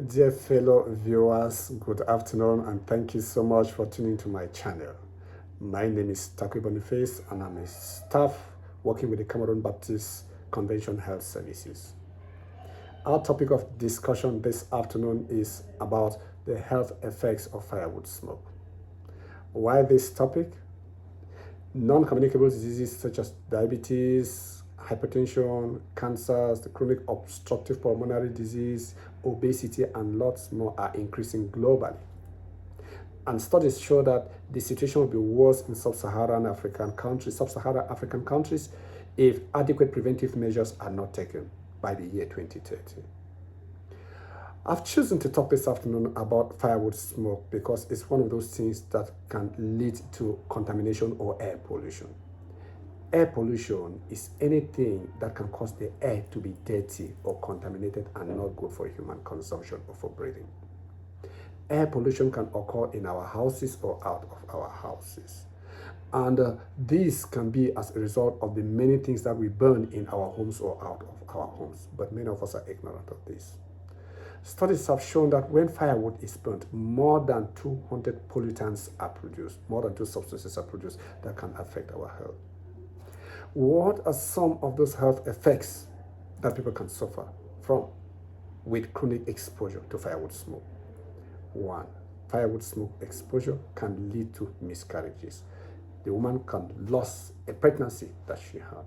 Dear fellow viewers, good afternoon and thank you so much for tuning to my channel. My name is Takwi Boniface and I'm a staff working with the Cameroon Baptist Convention Health Services. Our topic of discussion this afternoon is about the health effects of firewood smoke. Why this topic? Non-communicable diseases such as diabetes, hypertension, cancers, the chronic obstructive pulmonary disease, obesity, and lots more are increasing globally. And studies show that the situation will be worse in sub-Saharan African countries if adequate preventive measures are not taken by the year 2030. I've chosen to talk this afternoon about firewood smoke because it's one of those things that can lead to contamination or air pollution. Air pollution is anything that can cause the air to be dirty or contaminated and not good for human consumption or for breathing. Air pollution can occur in our houses or out of our houses. And this can be as a result of the many things that we burn in our homes or out of our homes, but many of us are ignorant of this. Studies have shown that when firewood is burnt, more than 200 pollutants are produced, more than 2 substances are produced that can affect our health. What are some of those health effects that people can suffer from with chronic exposure to firewood smoke? 1. Firewood smoke exposure can lead to miscarriages. The woman can lose a pregnancy that she had.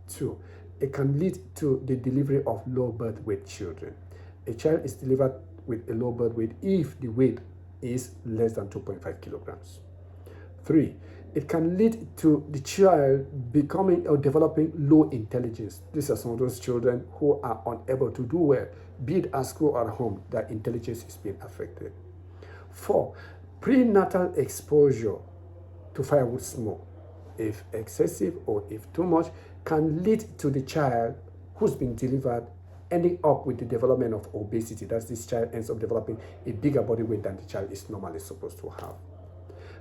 2. It can lead to the delivery of low birth weight children. A child is delivered with a low birth weight if the weight is less than 2.5 kilograms. 3. It can lead to the child becoming or developing low intelligence. These are some of those children who are unable to do well, be it at school or at home. Their intelligence is being affected. 4. Prenatal exposure to firewood smoke, if excessive or if too much, can lead to the child who's been delivered ending up with the development of obesity. That's this child ends up developing a bigger body weight than the child is normally supposed to have.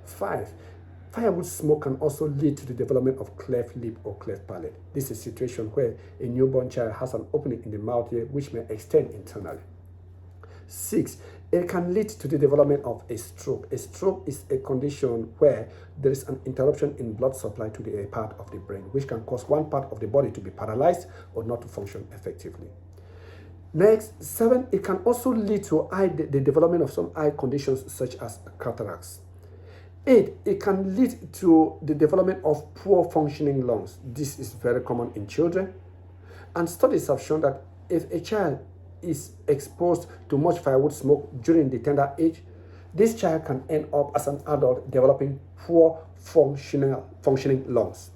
5. Firewood smoke can also lead to the development of cleft lip or cleft palate. This is a situation where a newborn child has an opening in the mouth here which may extend internally. 6. It can lead to the development of a stroke. A stroke is a condition where there is an interruption in blood supply to the part of the brain, which can cause one part of the body to be paralyzed or not to function effectively. Next, 7, it can also lead to the development of some eye conditions such as cataracts. 8, it can lead to the development of poor functioning lungs. This is very common in children. And studies have shown that if a child is exposed to much firewood smoke during the tender age, this child can end up as an adult developing poor functioning lungs.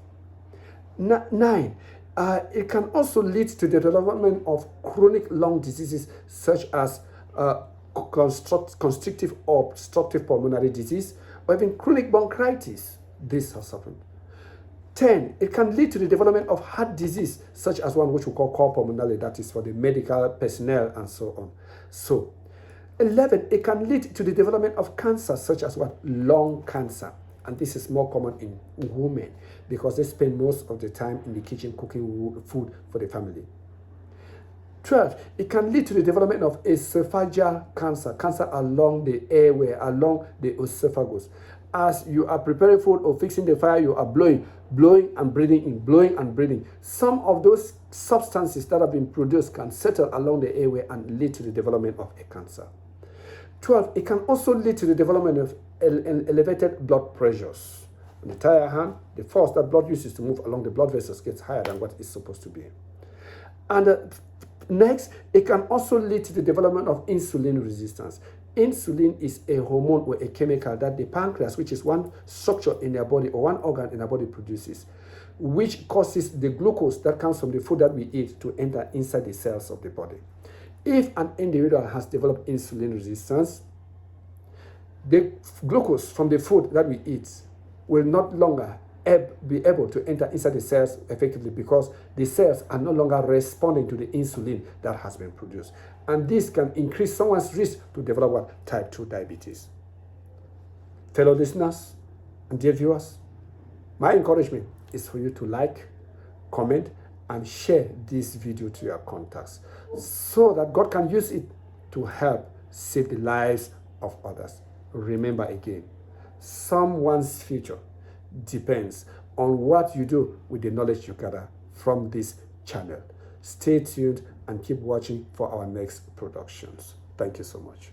9, it can also lead to the development of chronic lung diseases such as constrictive or obstructive pulmonary disease or even chronic bronchitis. This has happened. 10, it can lead to the development of heart disease such as one which we call cor pulmonale, that is for the medical personnel and so on. So 11, it can lead to the development of cancer such as what? Lung cancer. And this is more common in women because they spend most of the time in the kitchen cooking food for the family. 12, it can lead to the development of esophageal cancer, cancer along the airway, along the esophagus. As you are preparing food or fixing the fire, you are blowing and breathing in, blowing and breathing. Some of those substances that have been produced can settle along the airway and lead to the development of a cancer. 12, it can also lead to the development of elevated blood pressures. On the entire hand, the force that blood uses to move along the blood vessels gets higher than what it's supposed to be. And next, it can also lead to the development of insulin resistance. Insulin is a hormone or a chemical that the pancreas, which is one structure in their body or one organ in our body, produces, which causes the glucose that comes from the food that we eat to enter inside the cells of the body. If an individual has developed insulin resistance, the glucose from the food that we eat will not longer be able to enter inside the cells effectively because the cells are no longer responding to the insulin that has been produced. And this can increase someone's risk to develop type 2 diabetes. Fellow listeners and dear viewers, my encouragement is for you to like, comment, and share this video to your contacts so that God can use it to help save the lives of others. Remember again, someone's future depends on what you do with the knowledge you gather from this channel. Stay tuned and keep watching for our next productions. Thank you so much.